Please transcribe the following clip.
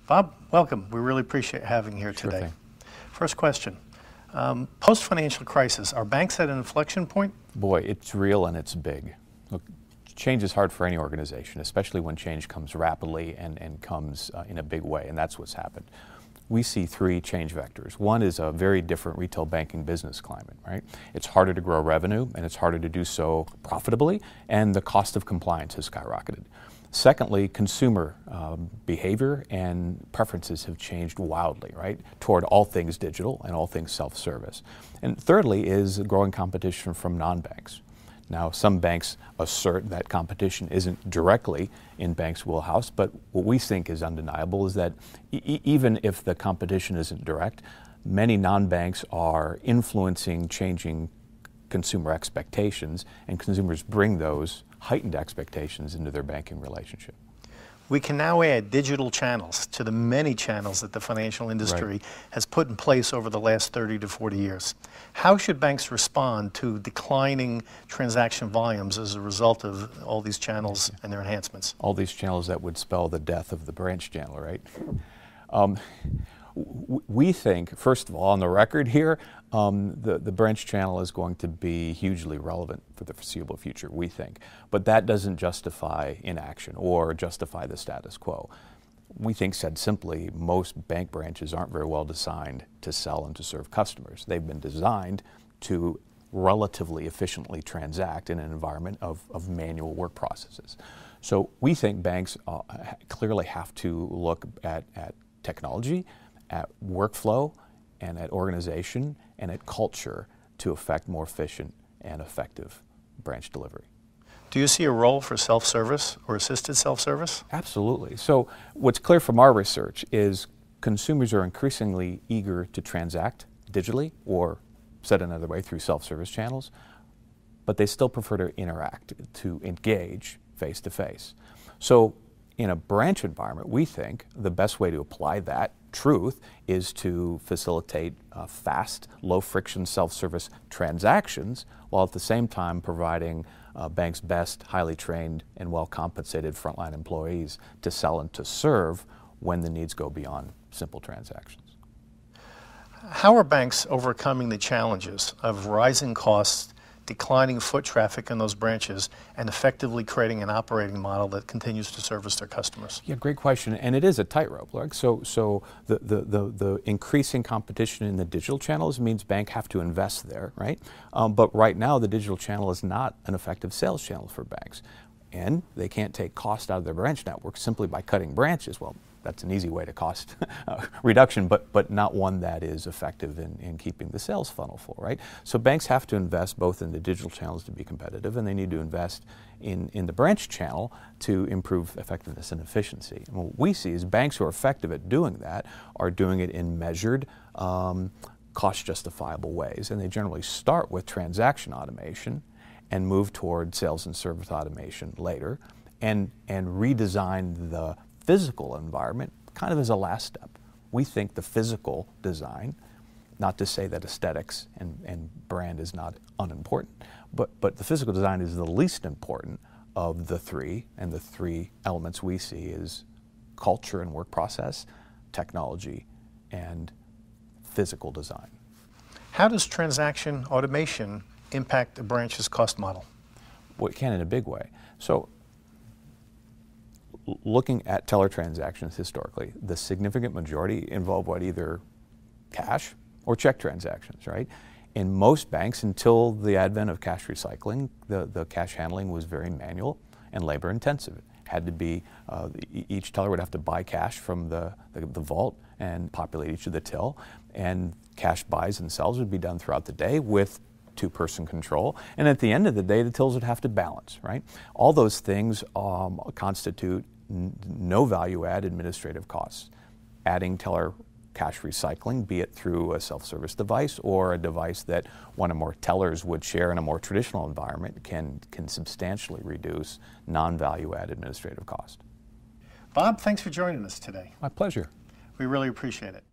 Bob, welcome. We really appreciate having you here Sure today. thing. First question. Post-financial crisis, are banks at an inflection point? Boy, it's real and it's big. Look, change is hard for any organization, especially when change comes rapidly and comes in a big way, and that's what's happened. We see three change vectors. One is a very different retail banking business climate, right? It's harder to grow revenue, and it's harder to do so profitably, and the cost of compliance has skyrocketed. Secondly, consumer behavior and preferences have changed wildly, right, toward all things digital and all things self-service. And thirdly is growing competition from non-banks. Now, some banks assert that competition isn't directly in banks' wheelhouse, but what we think is undeniable is that even if the competition isn't direct, many non-banks are influencing changing consumer expectations, and consumers bring those heightened expectations into their banking relationship. We can now add digital channels to the many channels that the financial industry has put in place over the last 30 to 40 years. How should banks respond to declining transaction volumes as a result of all these channels and their enhancements? All these channels that would spell the death of the branch channel, right? We think, first of all, on the record here, the branch channel is going to be hugely relevant for the foreseeable future, we think. But that doesn't justify inaction or justify the status quo. We think, said simply, most bank branches aren't very well designed to sell and to serve customers. They've been designed to relatively efficiently transact in an environment of manual work processes. So we think banks clearly have to look at technology, at workflow, and at organization, and at culture to effect more efficient and effective branch delivery. Do you see a role for self-service or assisted self-service? Absolutely. So what's clear from our research is consumers are increasingly eager to transact digitally, or said another way, through self-service channels, but they still prefer to interact, to engage face-to-face. So in a branch environment, we think the best way to apply that truth is to facilitate fast, low-friction self-service transactions, while at the same time providing banks' best, highly trained and well-compensated frontline employees to sell and to serve when the needs go beyond simple transactions. How are banks overcoming the challenges of rising costs, declining foot traffic in those branches, and effectively creating an operating model that continues to service their customers? Yeah, great question, and it is a tightrope. Like, so the increasing competition in the digital channels means banks have to invest there, right? But right now, the digital channel is not an effective sales channel for banks, and they can't take cost out of their branch network simply by cutting branches. Well, that's an easy way to cost reduction, but not one that is effective in keeping the sales funnel full, right? So banks have to invest both in the digital channels to be competitive, and they need to invest in the branch channel to improve effectiveness and efficiency. And what we see is banks who are effective at doing that are doing it in measured, cost-justifiable ways, and they generally start with transaction automation and move toward sales and service automation later, and redesign the physical environment kind of as a last step. We think the physical design, not to say that aesthetics and brand is not unimportant, but the physical design is the least important of the three, and the three elements we see is culture and work process, technology, and physical design. How does transaction automation impact a branch's cost model? Well, it can in a big way. So looking at teller transactions historically, the significant majority involve what, either cash or check transactions, right? In most banks, until the advent of cash recycling, the cash handling was very manual and labor intensive. It had to be, each teller would have to buy cash from the vault and populate each of the till, and cash buys and sells would be done throughout the day with two-person control, and at the end of the day, the tills would have to balance, right? All those things constitute no value-add administrative costs. Adding teller cash recycling, be it through a self-service device or a device that one or more tellers would share in a more traditional environment, can substantially reduce non-value-add administrative cost. Bob, thanks for joining us today. My pleasure. We really appreciate it.